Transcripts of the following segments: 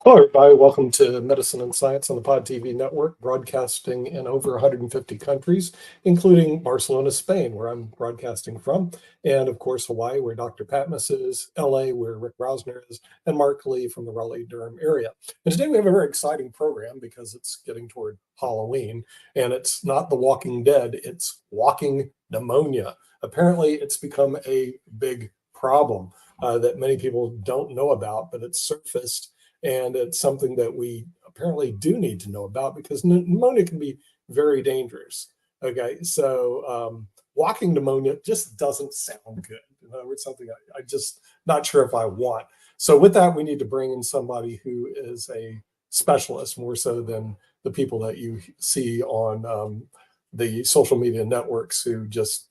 Hello, everybody. Welcome to Medicine and Science on the Pod TV network, broadcasting in over 150 countries, including Barcelona, Spain, where I'm broadcasting from, and of course, Hawaii, where Dr. Patmos is, LA, where Rick Rausner is, and Mark Lee from the Raleigh-Durham area. And today we have a very exciting program because it's getting toward Halloween, and it's not The Walking Dead, it's walking pneumonia. Apparently, it's become a big problem that many people don't know about, but it's surfaced. And it's something that we apparently do need to know about because pneumonia can be very dangerous. Okay, so walking pneumonia just doesn't sound good. In other words, something I just not sure if I want. So with that, we need to bring in somebody who is a specialist more so than the people that you see on the social media networks who just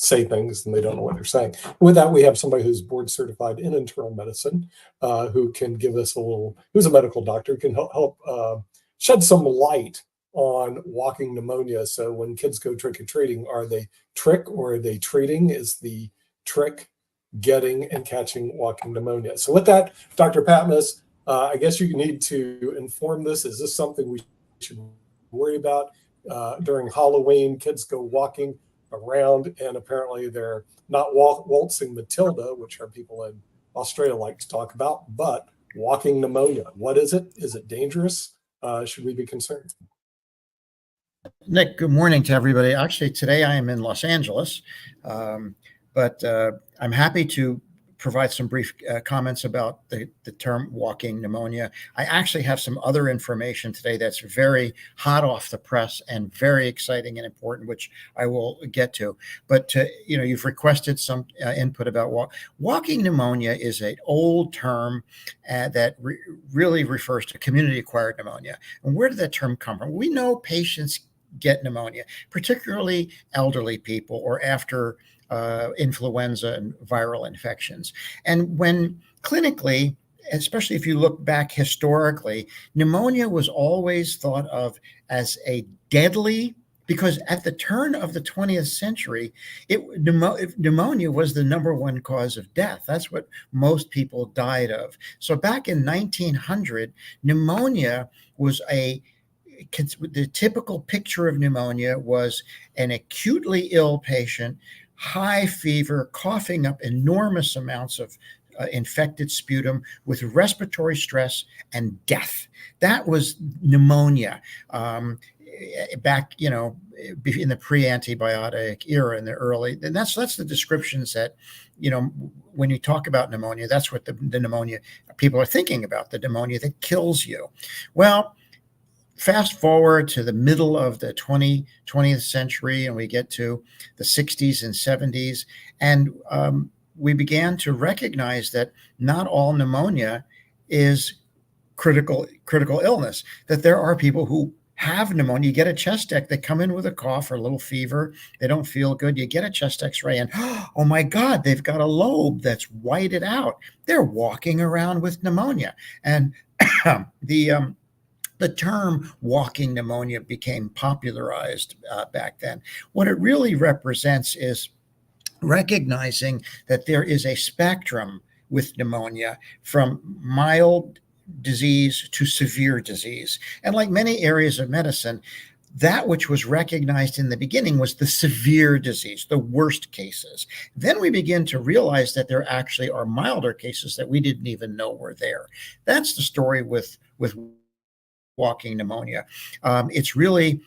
say things and they don't know what they're saying. With that, we have somebody who's board certified in internal medicine, who can give us who's a medical doctor, can help shed some light on walking pneumonia. So when kids go trick-or-treating, are they trick or are they treating? Is the trick getting and catching walking pneumonia? So with that, Dr. Patmos, I guess you need to inform this. Is this something we should worry about during Halloween? Kids go walking around, and apparently they're not waltzing Matilda, which our people in Australia like to talk about, but walking pneumonia. What is it? Is it dangerous? Should we be concerned? Nick, good morning to everybody. Actually, today I am in Los Angeles, but I'm happy to provide some brief comments about the term walking pneumonia. I actually have some other information today that's very hot off the press and very exciting and important, which I will get to. But you've requested some input about walking pneumonia is an old term that really refers to community-acquired pneumonia. And where did that term come from? We know patients get pneumonia, particularly elderly people or after influenza and viral infections. And when clinically, especially if you look back historically, pneumonia was always thought of as a deadly, because at the turn of the 20th century, pneumonia was the number one cause of death. That's what most people died of. So back in 1900, pneumonia was the typical picture of pneumonia was an acutely ill patient, high fever, coughing up enormous amounts of infected sputum with respiratory stress and death. That was pneumonia back, in the pre-antibiotic era in the early, and that's the descriptions that, when you talk about pneumonia, that's what the pneumonia people are thinking about, the pneumonia that kills you. Well, fast forward to the middle of the 20th century, and we get to the 60s and 70s, and we began to recognize that not all pneumonia is critical illness, that there are people who have pneumonia. You get a chest X, they come in with a cough or a little fever, they don't feel good, you get a chest x-ray and, oh my God, they've got a lobe that's whited out. They're walking around with pneumonia. And the term walking pneumonia became popularized back then. What it really represents is recognizing that there is a spectrum with pneumonia from mild disease to severe disease. And like many areas of medicine, that which was recognized in the beginning was the severe disease, the worst cases. Then we begin to realize that there actually are milder cases that we didn't even know were there. That's the story with walking pneumonia. It's really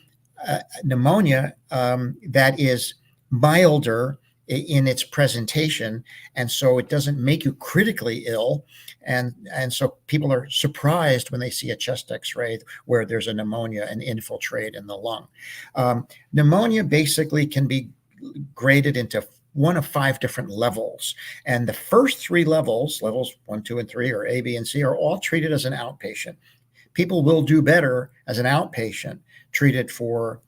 pneumonia that is milder in its presentation, and so it doesn't make you critically ill, and so people are surprised when they see a chest x-ray where there's a pneumonia and infiltrate in the lung. Pneumonia basically can be graded into one of 5 different levels, and the first 3 levels 1, 2, and 3, or A, B, and C, are all treated as an outpatient. People will do better as an outpatient treated for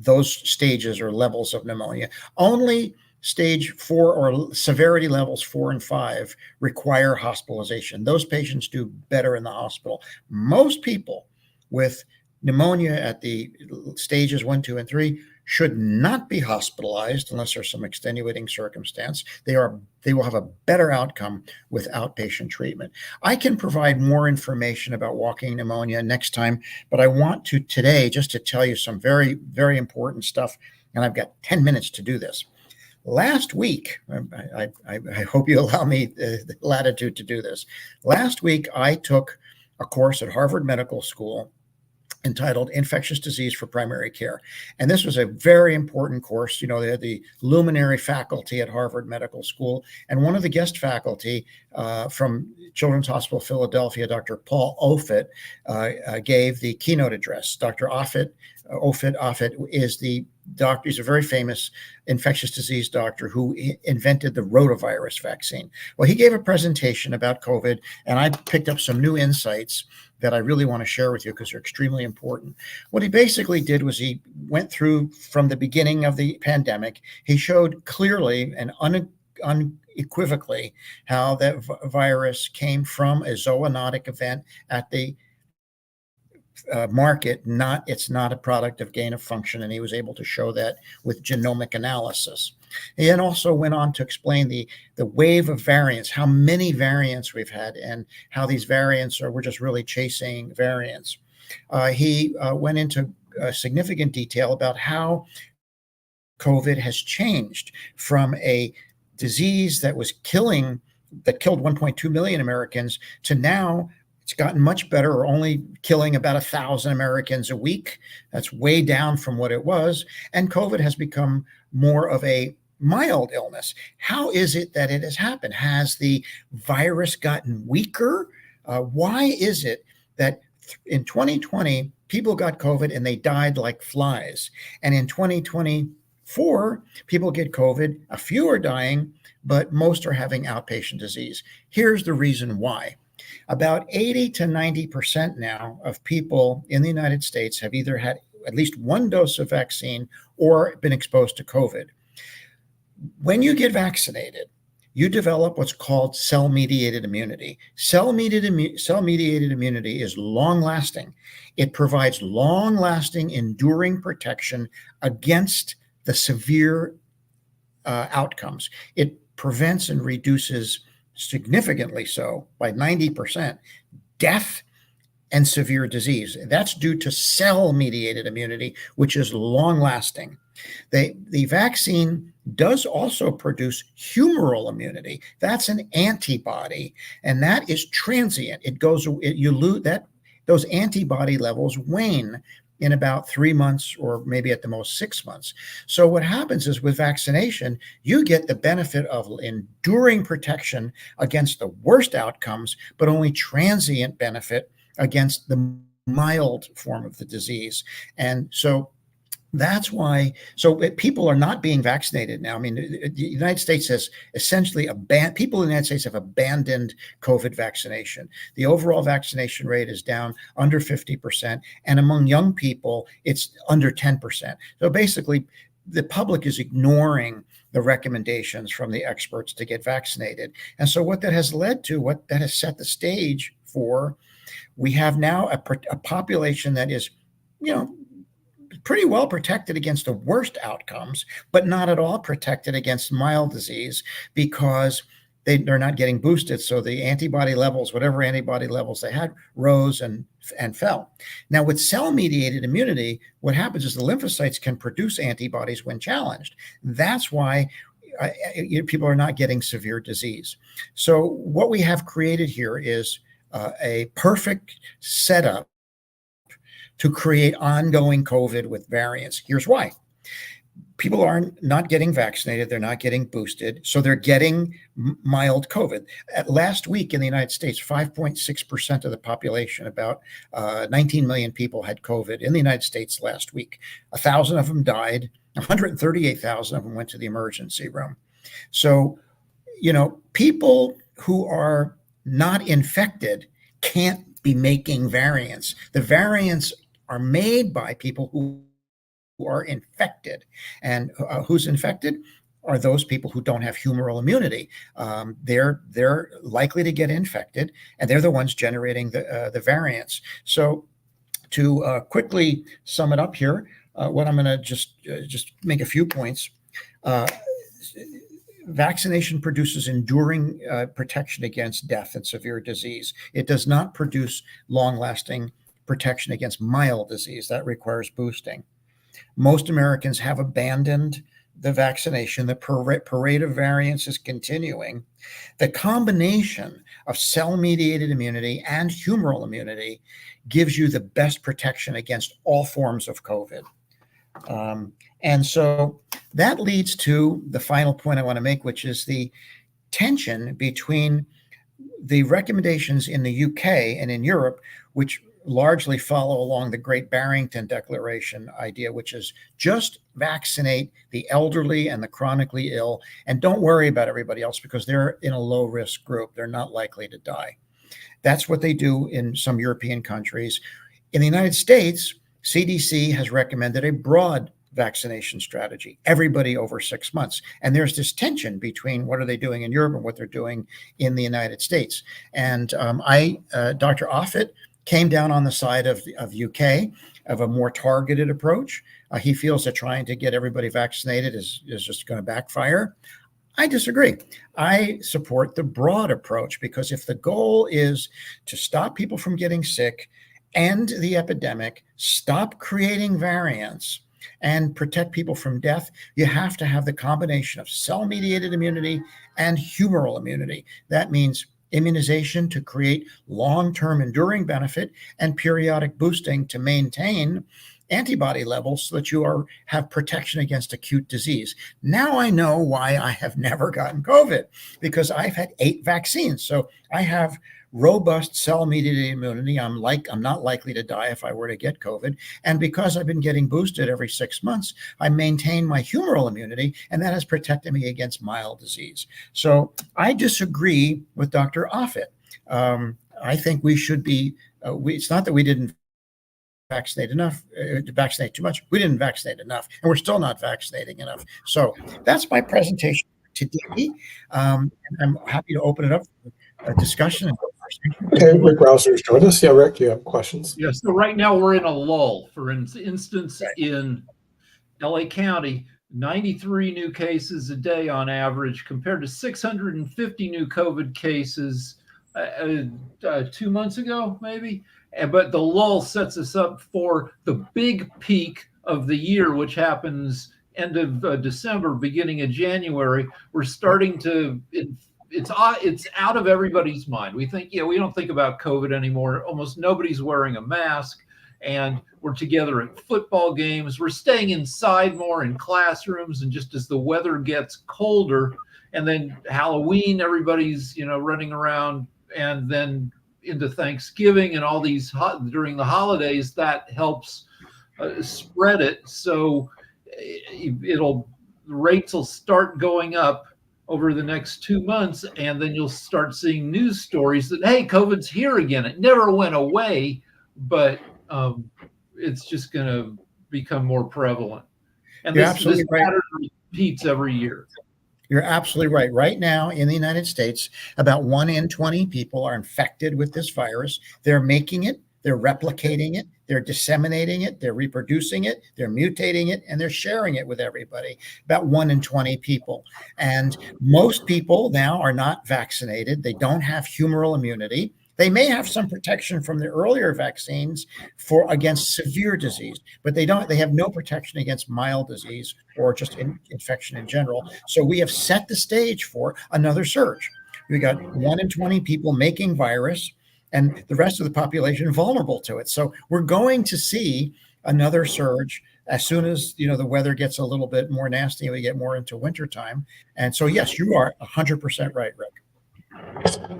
those stages or levels of pneumonia. Only stage 4 or severity levels 4 and 5 require hospitalization. Those patients do better in the hospital. Most people with pneumonia at the stages 1, 2, and 3 should not be hospitalized unless there's some extenuating circumstance. They will have a better outcome with outpatient treatment. I can provide more information about walking pneumonia next time, but I want to today just to tell you some very, very important stuff, and I've got 10 minutes to do this. Last week, I hope you allow me the latitude to do this. Last week, I took a course at Harvard Medical School entitled Infectious Disease for Primary Care. And this was a very important course. You know, they had the luminary faculty at Harvard Medical School, and one of the guest faculty from Children's Hospital Philadelphia, Dr. Paul Offit, gave the keynote address. Dr. Offit is the doctor. He's a very famous infectious disease doctor who invented the rotavirus vaccine. Well, he gave a presentation about COVID, and I picked up some new insights that I really want to share with you because they're extremely important. What he basically did was he went through from the beginning of the pandemic. He showed clearly and unequivocally how that virus came from a zoonotic event at the market. It's not a product of gain of function, and he was able to show that with genomic analysis. He then also went on to explain the wave of variants, how many variants we've had, and how these variants we're just really chasing variants. He went into significant detail about how COVID has changed from a disease that killed 1.2 million Americans to now it's gotten much better, or only killing about 1,000 Americans a week. That's way down from what it was. And COVID has become more of a mild illness. How is it that it has happened? Has the virus gotten weaker? Why is it that in 2020, people got COVID and they died like flies? And in 2024, people get COVID, a few are dying, but most are having outpatient disease. Here's the reason why. About 80 to 90% now of people in the United States have either had at least one dose of vaccine or been exposed to COVID. When you get vaccinated, you develop what's called cell-mediated immunity. Cell-mediated immunity is long-lasting. It provides long-lasting, enduring protection against the severe outcomes. It prevents and reduces significantly so by 90% death and severe disease. That's due to cell-mediated immunity, which is long-lasting. The vaccine does also produce humoral immunity. That's an antibody, and that is transient. You lose that. Those antibody levels wane in about 3 months, or maybe at the most 6 months. So what happens is with vaccination, you get the benefit of enduring protection against the worst outcomes, but only transient benefit against the mild form of the disease. And so that's why, people are not being vaccinated now. I mean, the United States has essentially people in the United States have abandoned COVID vaccination. The overall vaccination rate is down under 50%, and among young people, it's under 10%. So basically, the public is ignoring the recommendations from the experts to get vaccinated. And so what that has led to, what that has set the stage for, we have now a population that is, pretty well protected against the worst outcomes, but not at all protected against mild disease because they're not getting boosted. So the antibody levels, whatever antibody levels they had, rose and fell. Now with cell-mediated immunity, what happens is the lymphocytes can produce antibodies when challenged. That's why people are not getting severe disease. So what we have created here is a perfect setup to create ongoing COVID with variants. Here's why. People are not getting vaccinated. They're not getting boosted. So they're getting mild COVID. Last week in the United States, 5.6% of the population, about 19 million people had COVID in the United States last week. 1,000 of them died. 138,000 of them went to the emergency room. So, people who are not infected can't be making variants. The variants are made by people who are infected. And who's infected are those people who don't have humoral immunity. They're likely to get infected, and they're the ones generating the variants. So to quickly sum it up here, what I'm going to just make a few points. Uh, Vaccination produces enduring protection against death and severe disease. It does not produce long-lasting protection against mild disease. That requires boosting. Most Americans have abandoned the vaccination. The parade of variants is continuing. The combination of cell-mediated immunity and humoral immunity gives you the best protection against all forms of COVID. And so that leads to the final point I want to make, which is the tension between the recommendations in the UK and in Europe, which largely follow along the Great Barrington Declaration idea, which is just vaccinate the elderly and the chronically ill, and don't worry about everybody else because they're in a low-risk group. They're not likely to die. That's what they do in some European countries. In the United States, CDC has recommended a broad vaccination strategy, everybody over 6 months. And there's this tension between what are they doing in Europe and what they're doing in the United States. And Dr. Offit came down on the side of UK, of a more targeted approach. He feels that trying to get everybody vaccinated is just going to backfire. I disagree. I support the broad approach because if the goal is to stop people from getting sick, end the epidemic, stop creating variants, and protect people from death, you have to have the combination of cell-mediated immunity and humoral immunity. That means immunization to create long-term enduring benefit and periodic boosting to maintain antibody levels so that you have protection against acute disease. Now I know why I have never gotten COVID, because I've had 8 vaccines. So I have robust cell-mediated immunity. I'm not likely to die if I were to get COVID. And because I've been getting boosted every 6 months, I maintain my humoral immunity, and that has protected me against mild disease. So I disagree with Dr. Offit. I think we should be, it's not that we didn't vaccinate too much. We didn't vaccinate enough, and we're still not vaccinating enough. So that's my presentation today. And I'm happy to open it up for a discussion. Okay, Rick Rouser's joined us. Yeah, Rick, you have questions? Yeah, so right now we're in a lull. For instance, in LA County, 93 new cases a day on average compared to 650 new COVID cases 2 months ago, maybe. But the lull sets us up for the big peak of the year, which happens end of December, beginning of January. We're starting to, it's out of everybody's mind. We think, we don't think about COVID anymore. Almost nobody's wearing a mask, and we're together at football games. We're staying inside more in classrooms, and just as the weather gets colder, and then Halloween, everybody's, running around, and then into Thanksgiving and all these during the holidays, that helps spread it. So the rates will start going up over the next 2 months, and then you'll start seeing news stories that, hey, COVID's here again. It never went away, but it's just going to become more prevalent. And this pattern repeats every year. You're absolutely right. Right now in the United States, about 1 in 20 people are infected with this virus. They're making it, they're replicating it, they're disseminating it, they're reproducing it, they're mutating it, and they're sharing it with everybody. About 1 in 20 people. And most people now are not vaccinated. They don't have humoral immunity. They may have some protection from the earlier vaccines against severe disease, but they have no protection against mild disease or just infection in general. So we have set the stage for another surge. We got 1 in 20 people making virus, and the rest of the population vulnerable to it. So we're going to see another surge as soon as the weather gets a little bit more nasty and we get more into wintertime. And so yes, you are 100% right, Rick.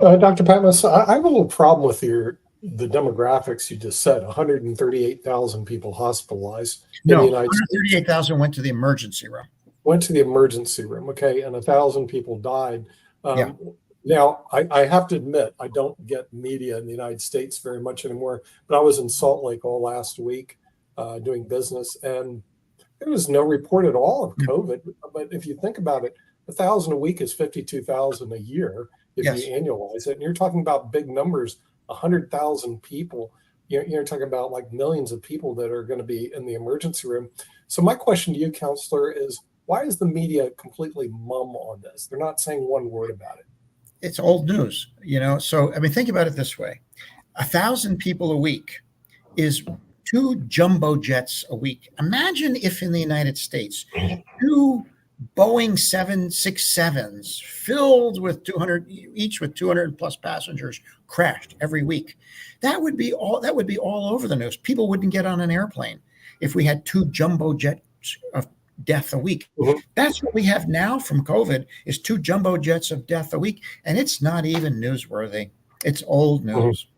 Dr. Patmos, I have a little problem with the demographics you just said. 138,000 people hospitalized in the United States. 138,000 went to the emergency room. Went to the emergency room, okay, and 1,000 people died. Now, I have to admit, I don't get media in the United States very much anymore, but I was in Salt Lake all last week doing business, and there was no report at all of COVID. But if you think about it, 1,000 a week is 52,000 a year if you annualize it. And you're talking about big numbers, 100,000 people. you're talking about like millions of people that are going to be in the emergency room. So my question to you, counselor, is why is the media completely mum on this? They're not saying one word about it. It's old news, So, I mean, think about it this way. 1,000 people a week is 2 jumbo jets a week. Imagine if in the United States, 2 Boeing 767s filled with 200, each with 200 plus passengers crashed every week. That would be all over the news. People wouldn't get on an airplane if we had 2 jumbo jets of death a week. Mm-hmm. That's what we have now from COVID is 2 jumbo jets of death a week. And it's not even newsworthy. It's old news.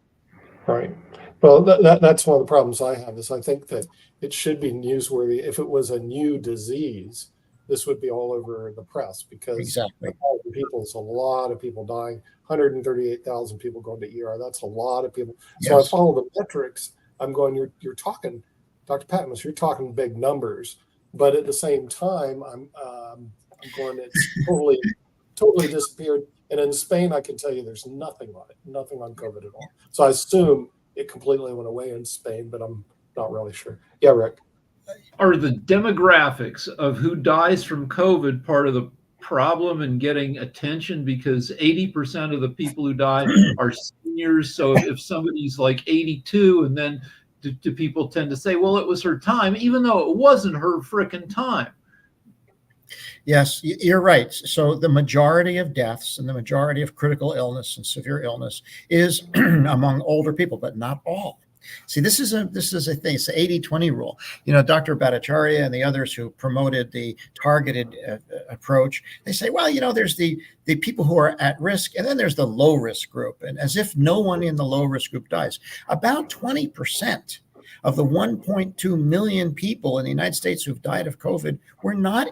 Mm-hmm. Right. Well, that's one of the problems I have is I think that it should be newsworthy. If it was a new disease, this would be all over the press because exactly. 1,000 people is a lot of people dying. 138,000 people going to ER. That's a lot of people. So Yes. I follow the metrics. I'm going, you're talking, Dr. Patmos, you're talking big numbers. But at the same time, I'm going, it's totally disappeared. And in Spain, I can tell you there's nothing on it, nothing on COVID at all. So I assume it completely went away in Spain, but I'm not really sure. Yeah, Rick. Are the demographics of who dies from COVID part of the problem in getting attention? Because 80% of the people who die are seniors. So if somebody's like 82 and then do people tend to say, well, it was her time, even though it wasn't her frickin' time. Yes, you're right. So the majority of deaths and the majority of critical illness and severe illness is among older people, but not all. See, this is a thing. It's the 80-20 rule. Dr. Bhattacharya and the others who promoted the targeted approach, they say, well, there's the people who are at risk, and then there's the low risk group. And as if no one in the low risk group dies. About 20% of the 1.2 million people in the United States who've died of COVID were not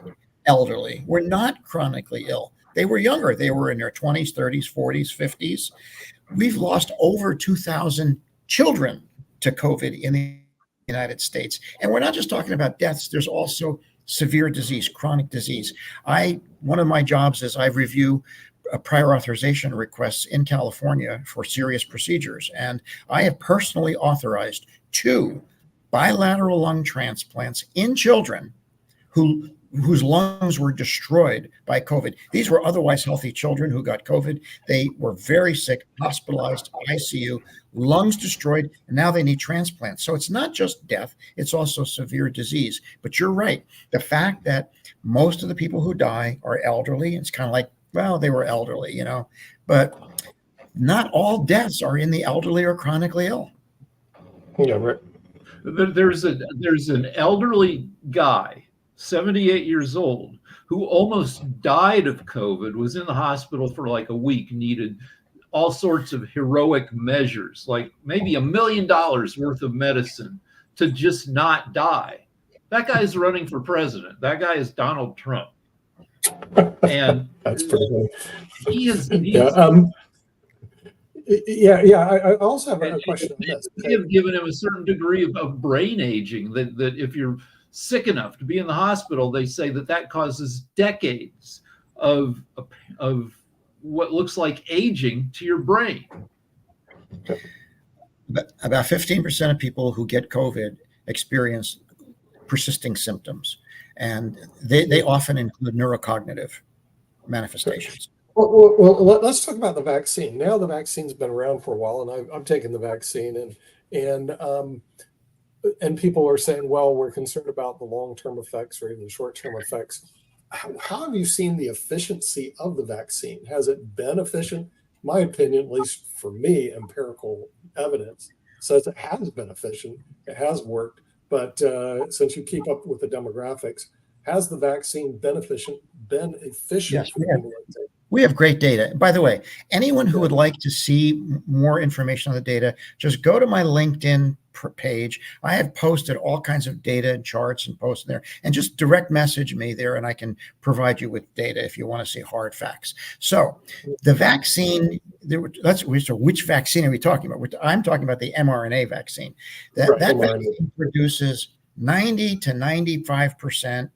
elderly, were not chronically ill. They were younger. They were in their 20s, 30s, 40s, 50s. We've lost over 2,000 children to COVID in the United States. And we're not just talking about deaths. There's also severe disease, chronic disease. One of my jobs is I review prior authorization requests in California for serious procedures. And I have personally authorized 2 bilateral lung transplants in children whose lungs were destroyed by COVID. These were otherwise healthy children who got COVID. They were very sick, hospitalized, ICU, lungs destroyed, and now they need transplants. So it's not just death, it's also severe disease. But you're right. The fact that most of the people who die are elderly, it's kind of like, well, they were elderly, but not all deaths are in the elderly or chronically ill. Yeah, right. There's an elderly guy, 78 years old, who almost died of COVID, was in the hospital for like a week, needed all sorts of heroic measures, like maybe $1 million worth of medicine to just not die. That guy's running for president. That guy is Donald Trump. And that's pretty funny. I also have a question on this. They have given him a certain degree of brain aging that if you're sick enough to be in the hospital, they say that causes decades of what looks like aging to your brain. About 15% of people who get COVID experience persisting symptoms, and they often include neurocognitive manifestations. Well, let's talk about the vaccine. Now the vaccine's been around for a while, and I've taken the vaccine, and people are saying, well, we're concerned about the long-term effects or even the short-term effects. How have you seen the efficiency of the vaccine? Has it been efficient? My opinion, at least for me, empirical evidence says it has been efficient. It has worked. But since you keep up with the demographics, has the vaccine been efficient? Yes, we have great data. By the way, anyone who would like to see more information on the data, just go to my LinkedIn page. I have posted all kinds of data and charts and posts there, and just direct message me there, and I can provide you with data if you want to see hard facts. So the vaccine, which vaccine are we talking about? I'm talking about the mRNA vaccine. That vaccine produces 90 to 95%,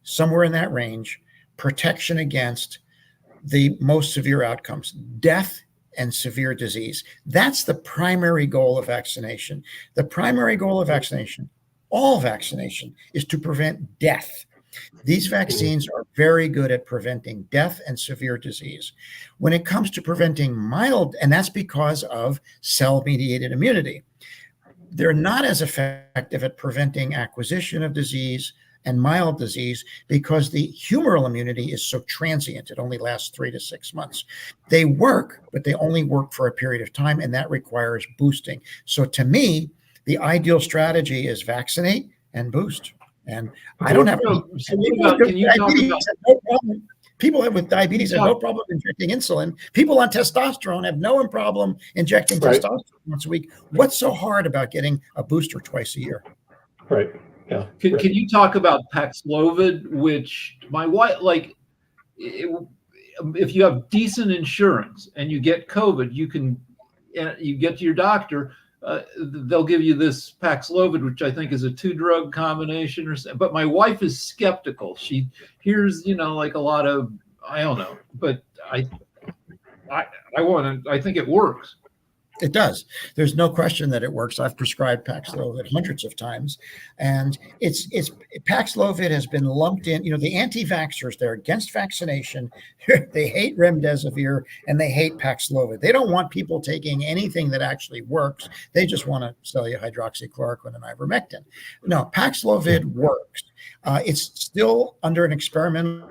somewhere in that range, protection against the most severe outcomes, death and severe disease. That's the primary goal of vaccination. The primary goal of vaccination, all vaccination, is to prevent death. These vaccines are very good at preventing death and severe disease. When it comes to preventing mild, and that's because of cell-mediated immunity, they're not as effective at preventing acquisition of disease and mild disease because the humoral immunity is so transient. It only lasts 3 to 6 months. They work, but they only work for a period of time, and that requires boosting. So to me, the ideal strategy is vaccinate and boost. And I don't have people with diabetes have no problem injecting insulin. People on testosterone have no problem injecting testosterone once a week. What's so hard about getting a booster twice a year? Right. Yeah. Can you talk about Paxlovid, which my wife, like, if you have decent insurance and you get COVID, you get to your doctor, they'll give you this Paxlovid, which I think is a 2-drug combination, but my wife is skeptical. She hears, like a lot of, I don't know, but I think it works. It does. There's no question that it works. I've prescribed Paxlovid hundreds of times, and it's Paxlovid has been lumped in. The anti-vaxxers, they're against vaccination. They hate remdesivir and they hate Paxlovid. They don't want people taking anything that actually works. They just want to sell you hydroxychloroquine and ivermectin. No, Paxlovid works. It's still under an experimental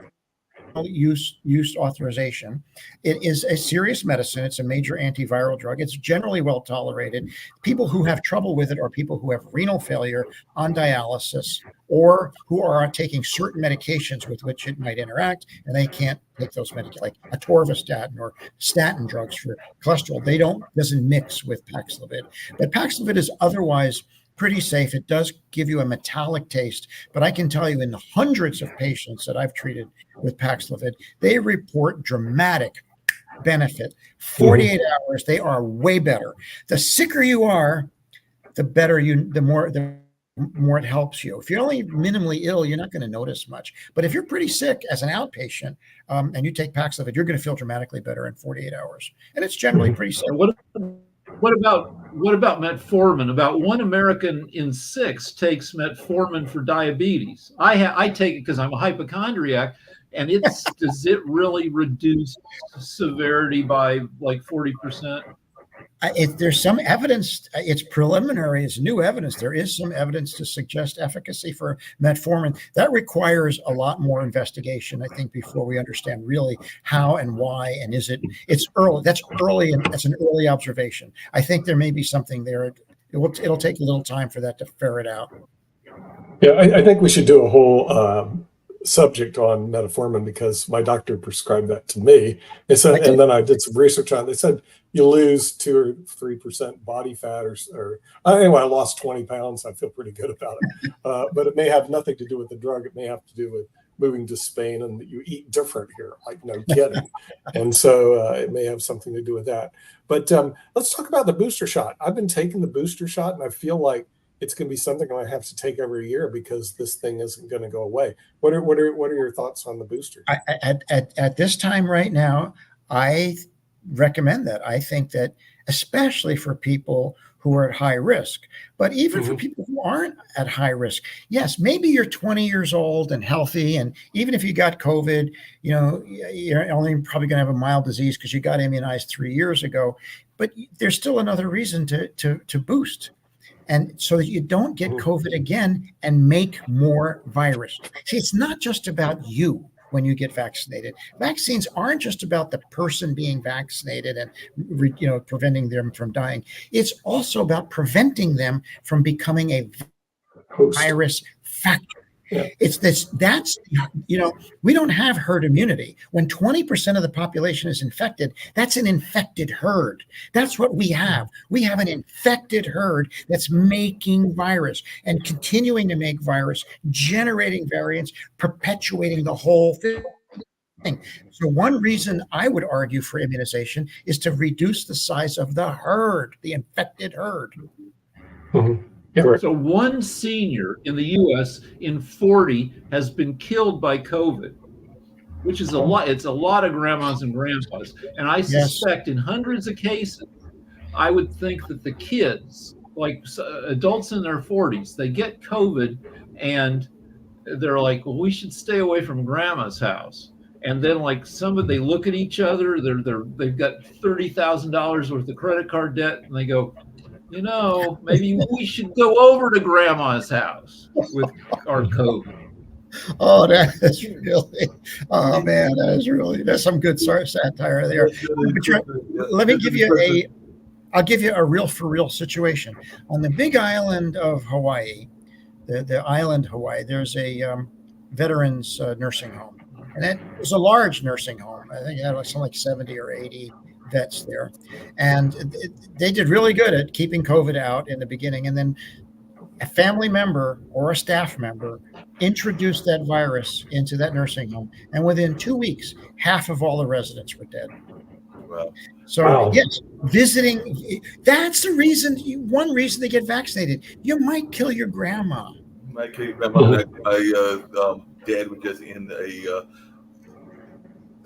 use authorization. It is a serious medicine. It's a major antiviral drug. It's generally well tolerated. People who have trouble with it are people who have renal failure, on dialysis, or who are taking certain medications with which it might interact, and they can't take those medications, like atorvastatin or statin drugs for cholesterol. Doesn't mix with Paxlovid. But Paxlovid is otherwise pretty safe. It does give you a metallic taste, but I can tell you in the hundreds of patients that I've treated with Paxlovid, they report dramatic benefit. 48 hours, they are way better. The sicker you are, the more it helps you. If you're only minimally ill, you're not going to notice much. But if you're pretty sick as an outpatient and you take Paxlovid, you're going to feel dramatically better in 48 hours. And it's generally pretty safe. What about metformin? About 1 American in 6 takes metformin for diabetes. I take it because I'm a hypochondriac, and does it really reduce severity by like 40%? There's some evidence. It's preliminary. It's new evidence. There is some evidence to suggest efficacy for metformin. That requires a lot more investigation, I think, before we understand really how and why. And it's early. That's early, and that's an early observation. I think there may be something there. It'll take a little time for that to ferret out. Yeah, I think we should do a whole subject on metformin because my doctor prescribed that to me. They said, and then I did some research on it. They said you lose 2 or 3% body fat, or anyway, I lost 20 pounds. I feel pretty good about it. But it may have nothing to do with the drug. It may have to do with moving to Spain and that you eat different here, like no kidding. And so it may have something to do with that. But let's talk about the booster shot. I've been taking the booster shot, and I feel like it's going to be something I have to take every year because this thing isn't going to go away. What are your thoughts on the booster? At this time right now, I recommend that. I think that especially for people who are at high risk, but even for people who aren't at high risk, yes, maybe you're 20 years old and healthy, and even if you got COVID, you're only probably going to have a mild disease because you got immunized 3 years ago. But there's still another reason to boost. And so that you don't get COVID again and make more virus. See, it's not just about you when you get vaccinated. Vaccines aren't just about the person being vaccinated and preventing them from dying. It's also about preventing them from becoming a virus factor. Yeah. We don't have herd immunity. When 20% of the population is infected, that's an infected herd. That's what we have. We have an infected herd that's making virus and continuing to make virus, generating variants, perpetuating the whole thing. So one reason I would argue for immunization is to reduce the size of the herd, the infected herd. Mm-hmm. Yeah. So 1 senior in the U.S. in 40 has been killed by COVID. which is a lot. It's a lot of grandmas and grandpas. And I suspect in hundreds of cases, I would think that the kids, like adults in their 40s, they get COVID and they're like, well, we should stay away from grandma's house. And then like they look at each other, they've got $30,000 worth of credit card debt, and they go, maybe we should go over to grandma's house with our COVID. Oh, that's really, oh man, that's some good satire there. Let me give you I'll give you a real for real situation. On the big island of Hawaii, the island Hawaii, there's a veterans nursing home. And it was a large nursing home. I think it had something like 70 or 80 vets there. And they did really good at keeping COVID out in the beginning. And then a family member or a staff member introduced that virus into that nursing home. And within 2 weeks, half of all the residents were dead. Wow. So yes, visiting, that's the reason, one reason they get vaccinated. You might kill your grandma. My grandmother, my dad was just in a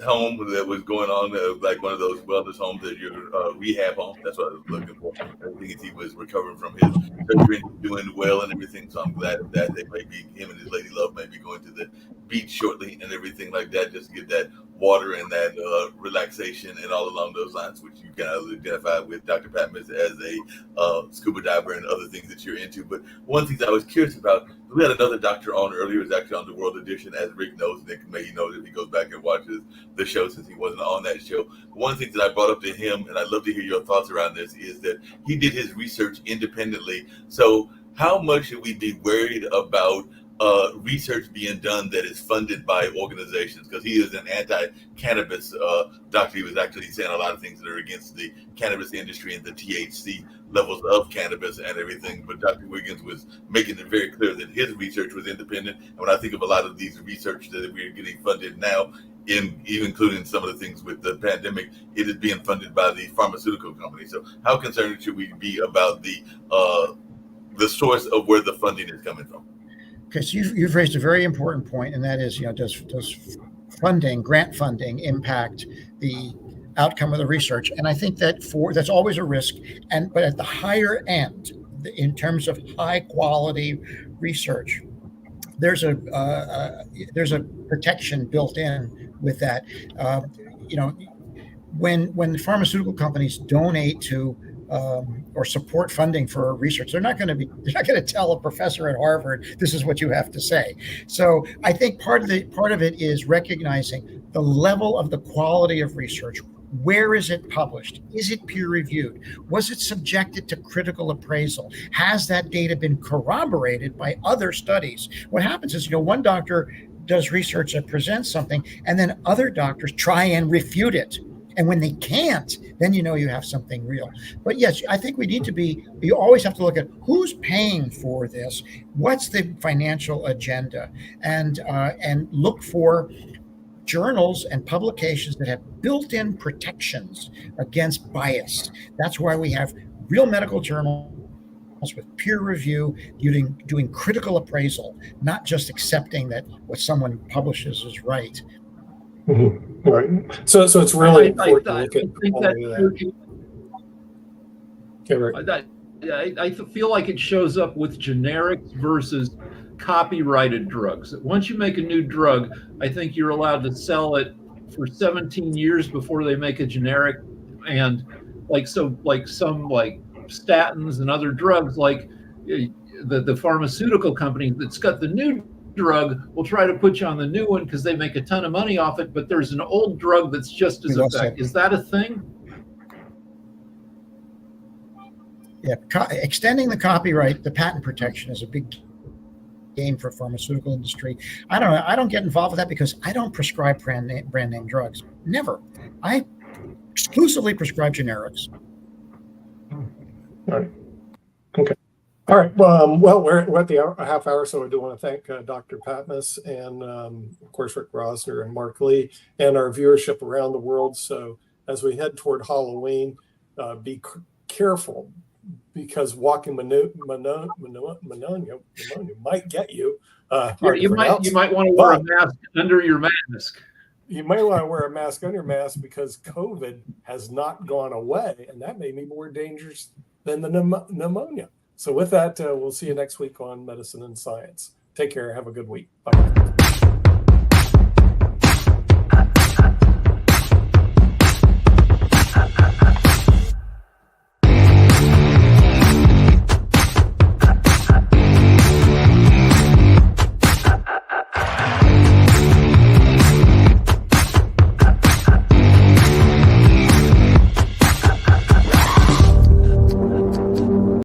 home that was going on, like one of those wellness homes that your rehab home. That's what I was looking for. I think he was recovering from his surgery and doing well and everything. So I'm glad of that. They may be, him and his lady love may be going to the beach shortly and everything like that, just to get that water and that relaxation and all along those lines, which you kind of identify with Dr. Patmos as a scuba diver and other things that you're into. But one thing that I was curious about, we had another doctor on earlier, it was actually on the World Edition, as Rick knows. Nick may know that he goes back and watches the show since he wasn't on that show. One thing that I brought up to him, and I'd love to hear your thoughts around this, is that he did his research independently. So how much should we be worried about research being done that is funded by organizations? Because he is an anti-cannabis doctor. He was actually saying a lot of things that are against the cannabis industry and the THC levels of cannabis and everything. But Dr. Wiggins was making it very clear that his research was independent. And when I think of a lot of these research that we're getting funded now, even including some of the things with the pandemic, it is being funded by the pharmaceutical company. So how concerned should we be about the source of where the funding is coming from? Because you've raised a very important point, and that is, does grant funding impact the outcome of the research? And I think that that's always a risk. But at the higher end, in terms of high quality research, there's a protection built in with that. When the pharmaceutical companies donate to or support funding for research, they're not going to tell a professor at Harvard, this is what you have to say. So I think part of it is recognizing the level of the quality of research. Where is it published? Is it peer reviewed? Was it subjected to critical appraisal? Has that data been corroborated by other studies? What happens is, one doctor does research that presents something, and then other doctors try and refute it. And when they can't, then you have something real. But yes, I think you always have to look at who's paying for this, what's the financial agenda, and look for journals and publications that have built-in protections against bias. That's why we have real medical journals with peer review, doing critical appraisal, not just accepting that what someone publishes is right. Mm-hmm. Right. So it's really important to look at the quality of that. Okay, right. I feel like it shows up with generics versus copyrighted drugs. Once you make a new drug, I think you're allowed to sell it for 17 years before they make a generic. And some statins and other drugs, like the pharmaceutical company that's got the new drug will try to put you on the new one because they make a ton of money off it, but there's an old drug that's just as effective. Is that a thing? Yeah, extending the copyright, the patent protection is a big game for pharmaceutical industry. I don't get involved with that because I don't prescribe brand name drugs. Never. I exclusively prescribe generics. All right. Okay. All right. Well, we're at the half hour, so I do want to thank Dr. Patmos and, of course, Rick Rosner and Mark Lee and our viewership around the world. So as we head toward Halloween, be careful, because walking pneumonia might get you. You might want to wear a mask under your mask. you might want to wear a mask on your mask because COVID has not gone away, and that may be more dangerous than the pneumonia. So with that, we'll see you next week on Medicine and Science. Take care. Have a good week. Bye.